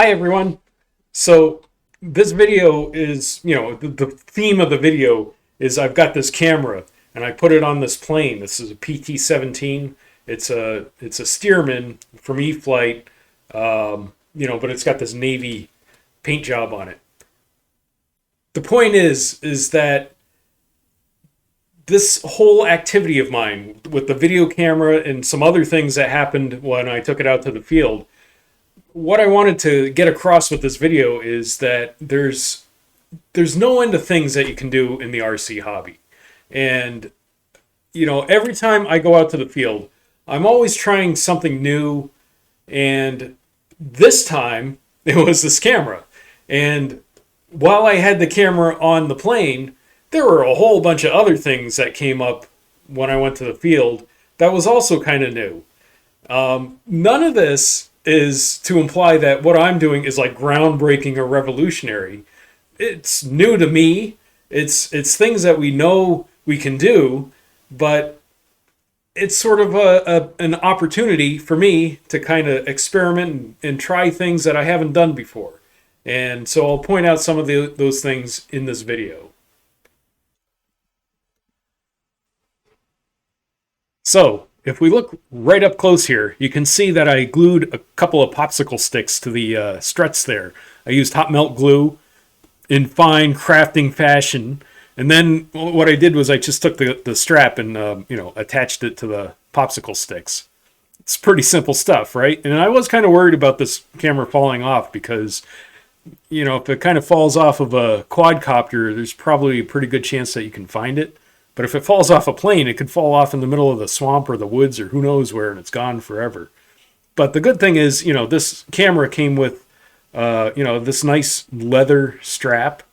Hi everyone. So this video is, the theme of the video is I've got this camera and I put it on this plane. This is a PT-17. It's a Stearman from E-flite, but it's got this Navy paint job on it. The point is that this whole activity of mine with the video camera and some other things that happened when I took it out to the field, what I wanted to get across with this video is that there's no end to things that you can do in the RC hobby. And, every time I go out to the field, I'm always trying something new. And this time, it was this camera. And while I had the camera on the plane, there were a whole bunch of other things that came up when I went to the field that was also kind of new. None of this is to imply that what I'm doing is like groundbreaking or revolutionary. It's new to me. It's things that we know we can do, but it's sort of an opportunity for me to kind of experiment and try things that I haven't done before. And so I'll point out some of those things in this video. So, if we look right up close here, you can see that I glued a couple of popsicle sticks to the struts there. I used hot melt glue in fine crafting fashion. And then what I did was I just took the strap and, attached it to the popsicle sticks. It's pretty simple stuff, right? And I was kind of worried about this camera falling off because, if it kind of falls off of a quadcopter, there's probably a pretty good chance that you can find it. But if it falls off a plane, it could fall off in the middle of the swamp or the woods or who knows where, and it's gone forever. But the good thing is, this camera came with, this nice leather strap,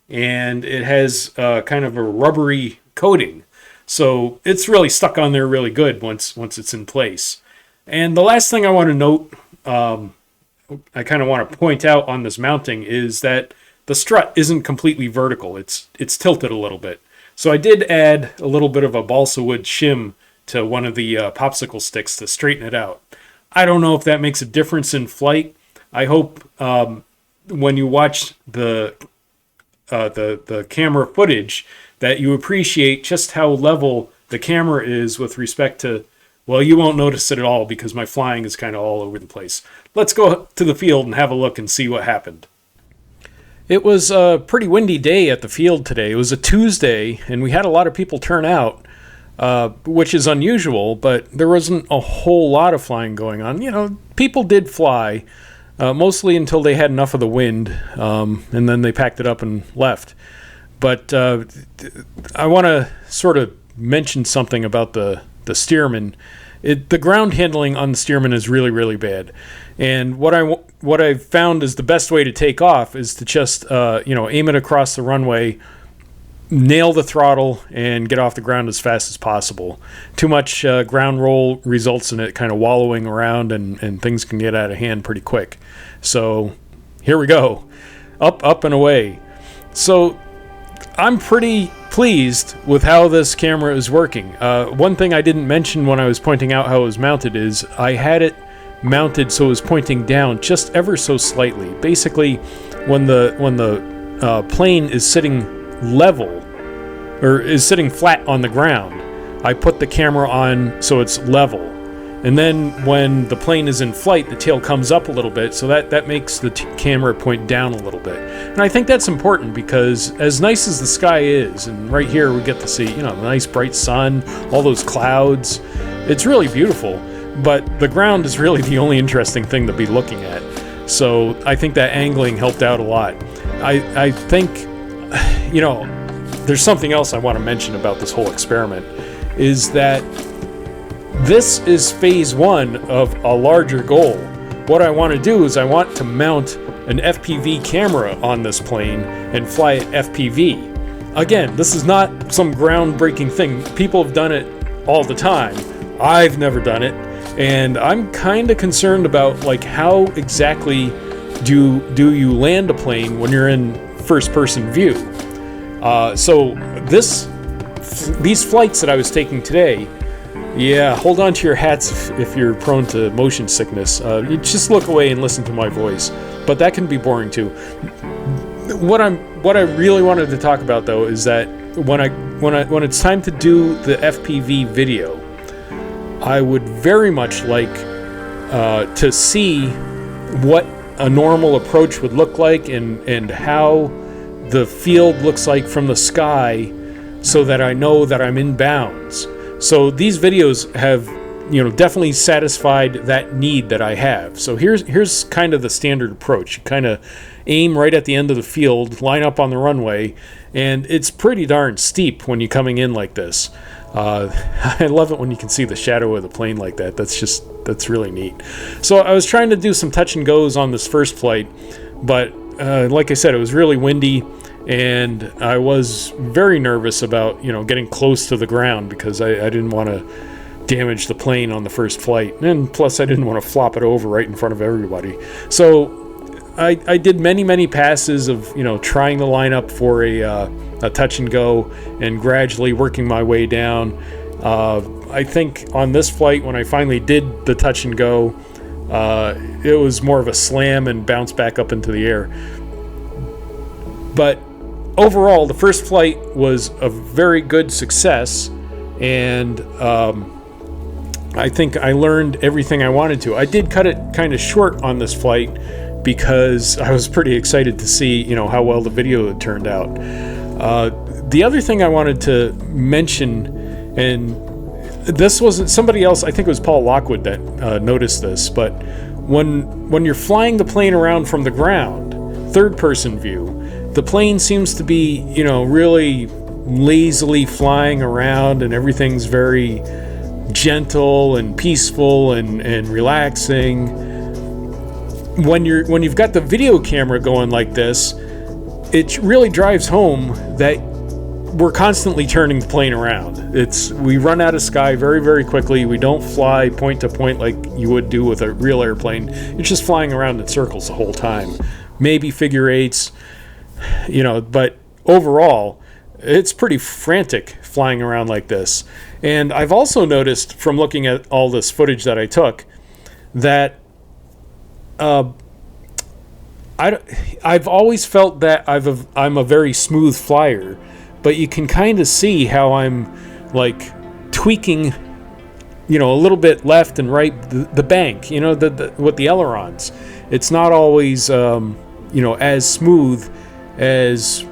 and it has kind of a rubbery coating. So it's really stuck on there really good once it's in place. And the last thing I want to note, I kind of want to point out on this mounting is that the strut isn't completely vertical. It's tilted a little bit. So I did add a little bit of a balsa wood shim to one of the popsicle sticks to straighten it out. I don't know if that makes a difference in flight. I hope when you watch the camera footage that you appreciate just how level the camera is with respect to, well, you won't notice it at all because my flying is kind of all over the place. Let's go to the field and have a look and see what happened. It was a pretty windy day at the field today. It was a Tuesday, and we had a lot of people turn out, which is unusual, but there wasn't a whole lot of flying going on. People did fly, mostly until they had enough of the wind, and then they packed it up and left. But I want to sort of mention something about the Stearman. The ground handling on the Stearman is really, really bad. And what I've found is the best way to take off is to just, aim it across the runway, nail the throttle, and get off the ground as fast as possible. Too much ground roll results in it kind of wallowing around, and things can get out of hand pretty quick. So here we go. Up and away. So I'm pretty pleased with how this camera is working. One thing I didn't mention when I was pointing out how it was mounted is I had it mounted so it was pointing down just ever so slightly. Basically, when the plane is sitting level or is sitting flat on the ground, I put the camera on so it's level. And then when the plane is in flight, the tail comes up a little bit, so that makes the camera point down a little bit. And I think that's important because as nice as the sky is, and right here we get to see, the nice bright sun, all those clouds, it's really beautiful. But the ground is really the only interesting thing to be looking at. So I think that angling helped out a lot. I think, there's something else I want to mention about this whole experiment, is that this is phase one of a larger goal. What I want to do is I want to mount an FPV camera on this plane and fly it FPV. Again, this is not some groundbreaking thing. People have done it all the time. I've never done it. And I'm kind of concerned about how exactly do you land a plane when you're in first-person view. So these flights that I was taking today, Yeah, hold on to your hats if you're prone to motion sickness. You just look away and listen to my voice, but that can be boring too. What I really wanted to talk about though is that when it's time to do the FPV video, I would very much like to see what a normal approach would look like and how the field looks like from the sky, so that I know that I'm in bounds. So these videos have, definitely satisfied that need that I have. So here's kind of the standard approach. You kind of aim right at the end of the field, line up on the runway, and it's pretty darn steep when you're coming in like this. I love it when you can see the shadow of the plane like that. That's really neat. So I was trying to do some touch and goes on this first flight, but like I said, it was really windy, and I was very nervous about getting close to the ground because I didn't want to damage the plane on the first flight, and plus I didn't want to flop it over right in front of everybody. So I did many passes of trying to line up for a touch and go and gradually working my way down. I think on this flight, when I finally did the touch and go, it was more of a slam and bounce back up into the air. But overall, the first flight was a very good success, and I think I learned everything I wanted to. I did cut it kind of short on this flight because I was pretty excited to see, how well the video had turned out. The other thing I wanted to mention, and this wasn't somebody else, I think it was Paul Lockwood that noticed this, but when you're flying the plane around from the ground, third-person view, the plane seems to be, really lazily flying around, and everything's very gentle and peaceful and relaxing. When you've got the video camera going like this, it really drives home that we're constantly turning the plane around. We run out of sky very, very quickly. We don't fly point to point like you would do with a real airplane. It's just flying around in circles the whole time. Maybe figure eights, but overall, it's pretty frantic flying around like this. And I've also noticed from looking at all this footage that I took that I've always felt that I'm a very smooth flyer, but you can kind of see how I'm like tweaking, a little bit left and right the bank, with the ailerons. It's not always as smooth as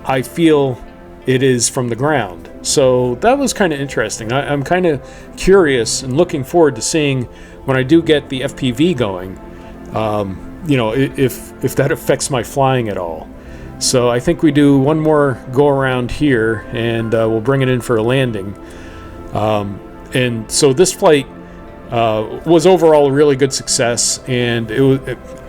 I feel it is from the ground. So that was kind of interesting. I'm kind of curious and looking forward to seeing when I do get the FPV going, if that affects my flying at all. So I think we do one more go around here, and we'll bring it in for a landing. And so this flight was overall a really good success, and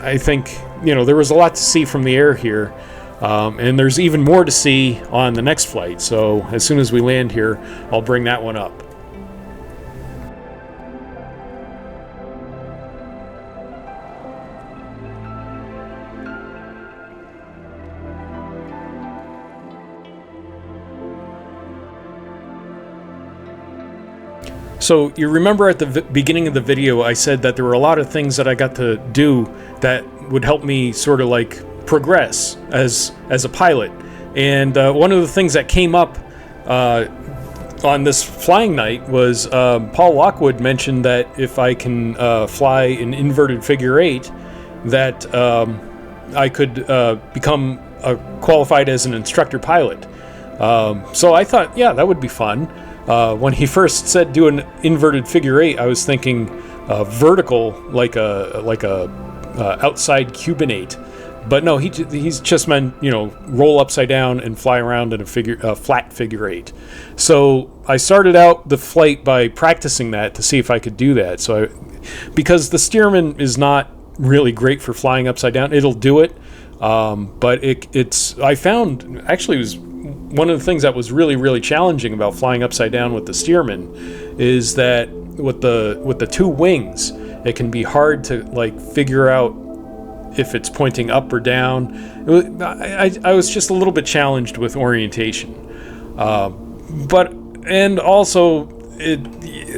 I think there was a lot to see from the air here. And there's even more to see on the next flight. So as soon as we land here, I'll bring that one up. So you remember at the beginning of the video, I said that there were a lot of things that I got to do that would help me sort of like progress as a pilot. And one of the things that came up on this flying night was Paul Lockwood mentioned that if I can fly an inverted figure eight, that I could become qualified as an instructor pilot. So I thought, yeah, that would be fun. When he first said do an inverted figure eight, I was thinking vertical, like a outside Cuban eight. But no, he's just meant roll upside down and fly around in a flat figure eight. So I started out the flight by practicing that to see if I could do that. So because the Stearman is not really great for flying upside down, it'll do it, but I found actually it was one of the things that was really, really challenging about flying upside down with the Stearman is that with the two wings, it can be hard to like figure out if it's pointing up or down. I was just a little bit challenged with orientation, and also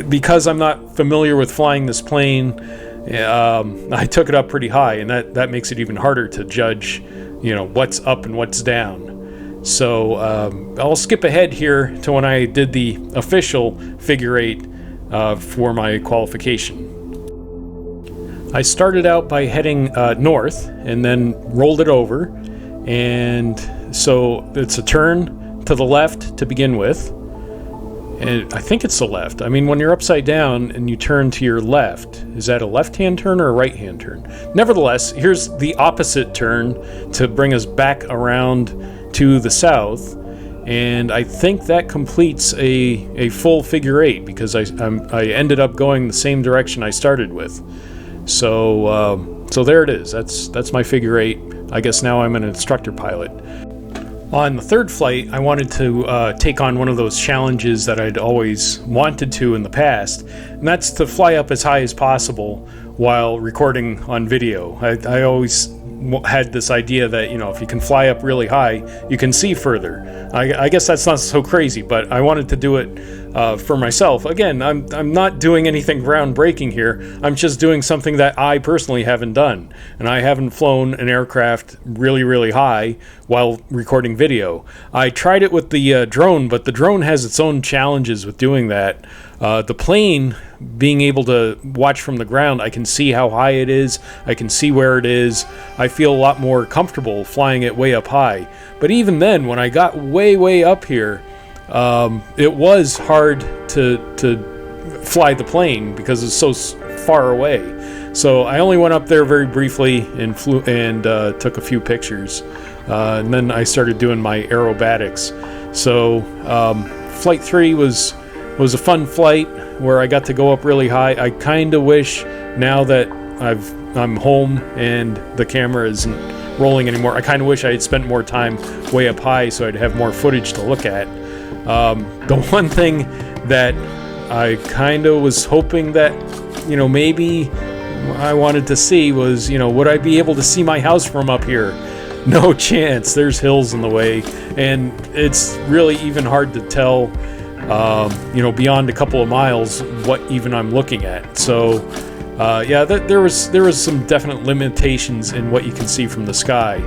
because I'm not familiar with flying this plane, I took it up pretty high, and that makes it even harder to judge, what's up and what's down. So I'll skip ahead here to when I did the official figure eight for my qualification. I started out by heading north and then rolled it over, and so it's a turn to the left to begin with, and I think it's the left. I mean, when you're upside down and you turn to your left, is that a left-hand turn or a right-hand turn? Nevertheless, here's the opposite turn to bring us back around to the south, and I think that completes a full figure eight because I ended up going the same direction I started with. So there it is. That's my figure eight. I guess now I'm an instructor pilot. On the third flight, I wanted to take on one of those challenges that I'd always wanted to in the past, and that's to fly up as high as possible while recording on video. I always had this idea that, if you can fly up really high, you can see further. I guess that's not so crazy, but I wanted to do it for myself. Again, I'm not doing anything groundbreaking here. I'm just doing something that I personally haven't done. And I haven't flown an aircraft really, really high while recording video. I tried it with the drone, but the drone has its own challenges with doing that. The plane, being able to watch from the ground, I can see how high it is, I can see where it is. I feel a lot more comfortable flying it way up high. But even then, when I got way up here, it was hard to fly the plane because it's so far away. So I only went up there very briefly and flew and took a few pictures. And then I started doing my aerobatics. So flight 3 was a fun flight where I got to go up really high. I kind of wish now that I'm home and the camera isn't rolling anymore, I kind of wish I had spent more time way up high so I'd have more footage to look at. The one thing that I kind of was hoping that, maybe I wanted to see was, would I be able to see my house from up here? No chance. There's hills in the way, and it's really even hard to tell beyond a couple of miles what even I'm looking at. So there was some definite limitations in what you can see from the sky,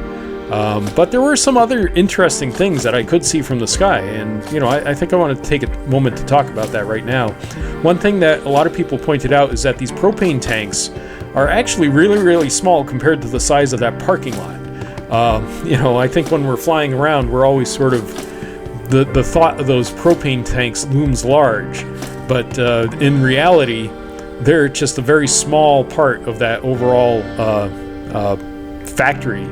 but there were some other interesting things that I could see from the sky, and I think I want to take a moment to talk about that right now. One thing that a lot of people pointed out is that these propane tanks are actually really small compared to the size of that parking lot. I think when we're flying around, we're always sort of the thought of those propane tanks looms large, but in reality, they're just a very small part of that overall factory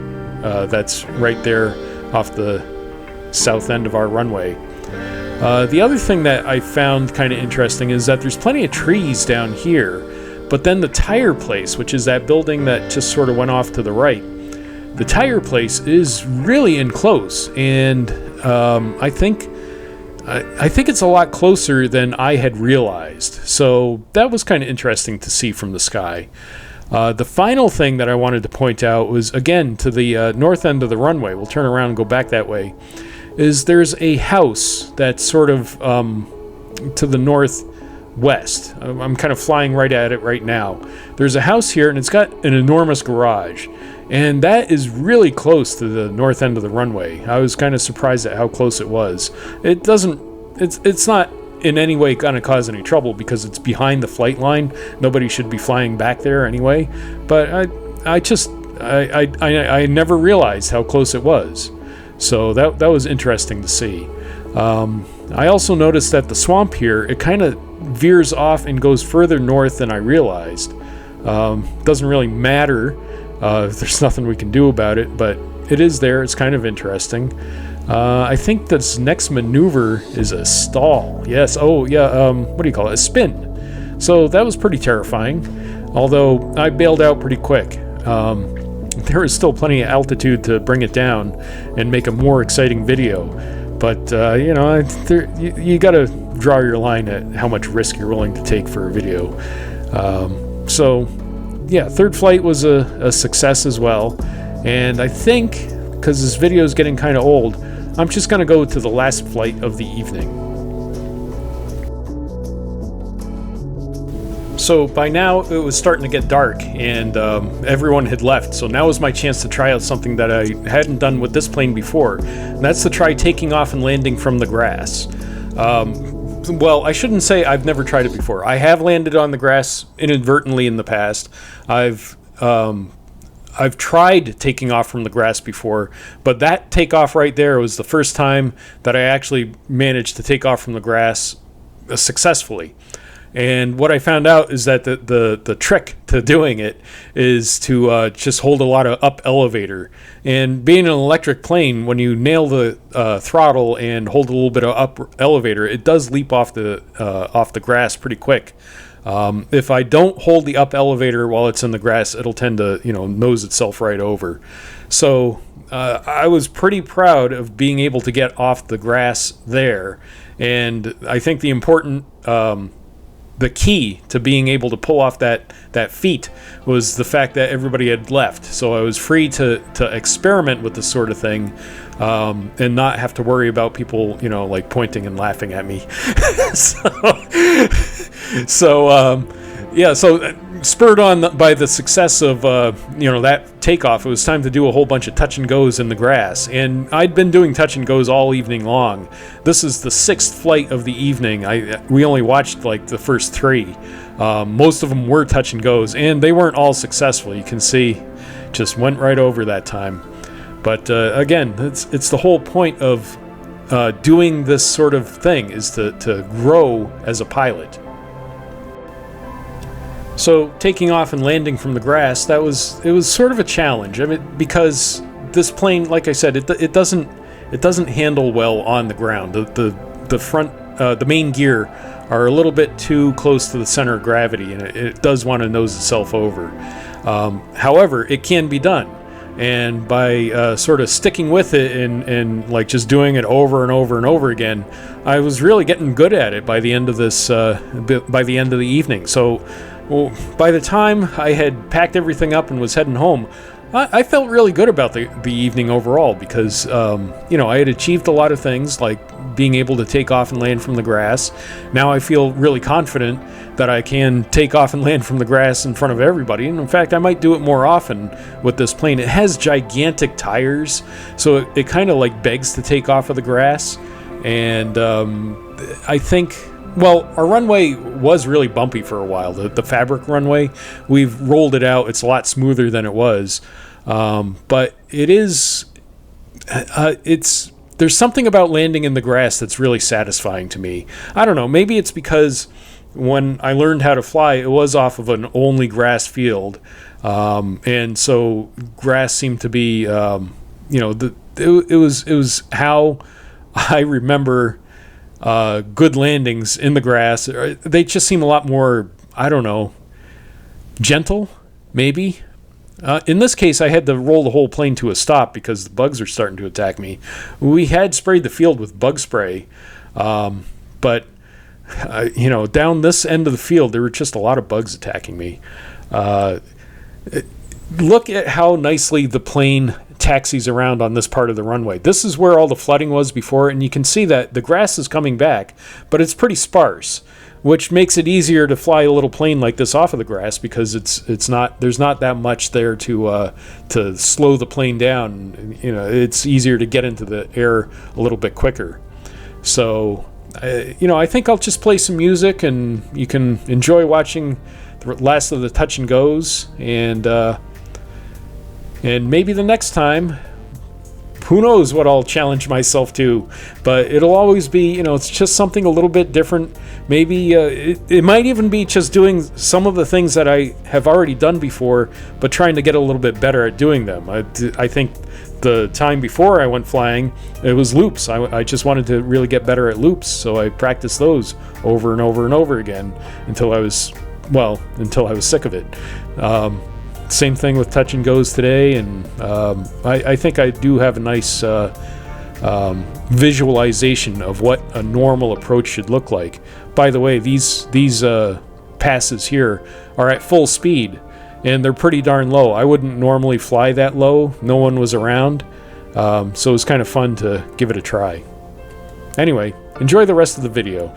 that's right there off the south end of our runway. The other thing that I found kind of interesting is that there's plenty of trees down here, but then the tire place, which is that building that just sort of went off to the right, the tire place is really in close, and I think it's a lot closer than I had realized. So that was kind of interesting to see from the sky. The final thing that I wanted to point out was, again, to the north end of the runway. We'll turn around and go back that way. Is there's a house that's sort of to the northwest. I'm kind of flying right at it right now. There's a house here, and it's got an enormous garage. And that is really close to the north end of the runway. I was kind of surprised at how close it was. It's not in any way going to cause any trouble because it's behind the flight line. Nobody should be flying back there anyway. But I never realized how close it was. So that was interesting to see. I also noticed that the swamp here, it kind of veers off and goes further north than I realized. Doesn't really matter. There's nothing we can do about it, but it is there. It's kind of interesting. I think this next maneuver is a stall. Yes. Oh, yeah. What do you call it? A spin. So that was pretty terrifying, although I bailed out pretty quick. There is still plenty of altitude to bring it down and make a more exciting video. But, you got to draw your line at how much risk you're willing to take for a video. Yeah, third flight was a success as well, and I think, because this video is getting kind of old, I'm just going to go to the last flight of the evening. So by now it was starting to get dark, and everyone had left, so now was my chance to try out something that I hadn't done with this plane before, and that's to try taking off and landing from the grass. Well, I shouldn't say I've never tried it before. I have landed on the grass inadvertently in the past. I've tried taking off from the grass before, but that takeoff right there was the first time that I actually managed to take off from the grass successfully. And what I found out is that the trick to doing it is to just hold a lot of up elevator. And being an electric plane, when you nail the throttle and hold a little bit of up elevator, it does leap off the grass pretty quick. If I don't hold the up elevator while it's in the grass, it'll tend to nose itself right over. So I was pretty proud of being able to get off the grass there. And I think the key to being able to pull off that feat was the fact that everybody had left. So I was free to experiment with this sort of thing, and not have to worry about people, like pointing and laughing at me. So spurred on by the success of that takeoff, it was time to do a whole bunch of touch and goes in the grass. And I'd been doing touch and goes all evening long. This is the 6th flight of the evening. We only watched like the first 3. Most of them were touch and goes, and they weren't all successful. You can see, just went right over that time. But again, it's the whole point of doing this sort of thing, is to grow as a pilot. So taking off and landing from the grass, it was sort of a challenge. I mean, because this plane, like I said, it doesn't handle well on the ground. The front, the main gear are a little bit too close to the center of gravity, and it does want to nose itself over. However, it can be done, and by sort of sticking with it and like just doing it over and over and over again, I was really getting good at it by the end of this by the end of the evening. So. Well, by the time I had packed everything up and was heading home, I felt really good about the evening overall, because I had achieved a lot of things, like being able to take off and land from the grass. Now I feel really confident that I can take off and land from the grass in front of everybody, and in fact I might do it more often with this plane. It has gigantic tires, so it kind of like begs to take off of the grass. And I think, well, our runway was really bumpy for a while. The fabric runway, we've rolled it out. It's a lot smoother than it was. But it is, there's something about landing in the grass that's really satisfying to me. I don't know, maybe it's because when I learned how to fly, it was off of an only grass field. And so grass seemed to be, it was how I remember good landings in the grass. They just seem a lot more, I don't know, gentle, maybe. In this case, I had to roll the whole plane to a stop because the bugs are starting to attack me. We had sprayed the field with bug spray, but down this end of the field, there were just a lot of bugs attacking me. Look at how nicely the plane taxis around on this part of the runway. This is where all the flooding was before, and you can see that the grass is coming back, but it's pretty sparse, which makes it easier to fly a little plane like this off of the grass, because there's not that much there to slow the plane down. It's easier to get into the air a little bit quicker. So I think I'll just play some music, and you can enjoy watching the last of the touch and goes, and maybe the next time, who knows what I'll challenge myself to, but it'll always be, it's just something a little bit different. Maybe it might even be just doing some of the things that I have already done before, but trying to get a little bit better at doing them. I think the time before I went flying, it was loops. I just wanted to really get better at loops, so I practiced those over and over and over again until I was sick of it. Same thing with touch and goes today, and I think I do have a nice visualization of what a normal approach should look like. By the way, these passes here are at full speed, and they're pretty darn low. I wouldn't normally fly that low. No one was around, so it was kind of fun to give it a try. Anyway, enjoy the rest of the video.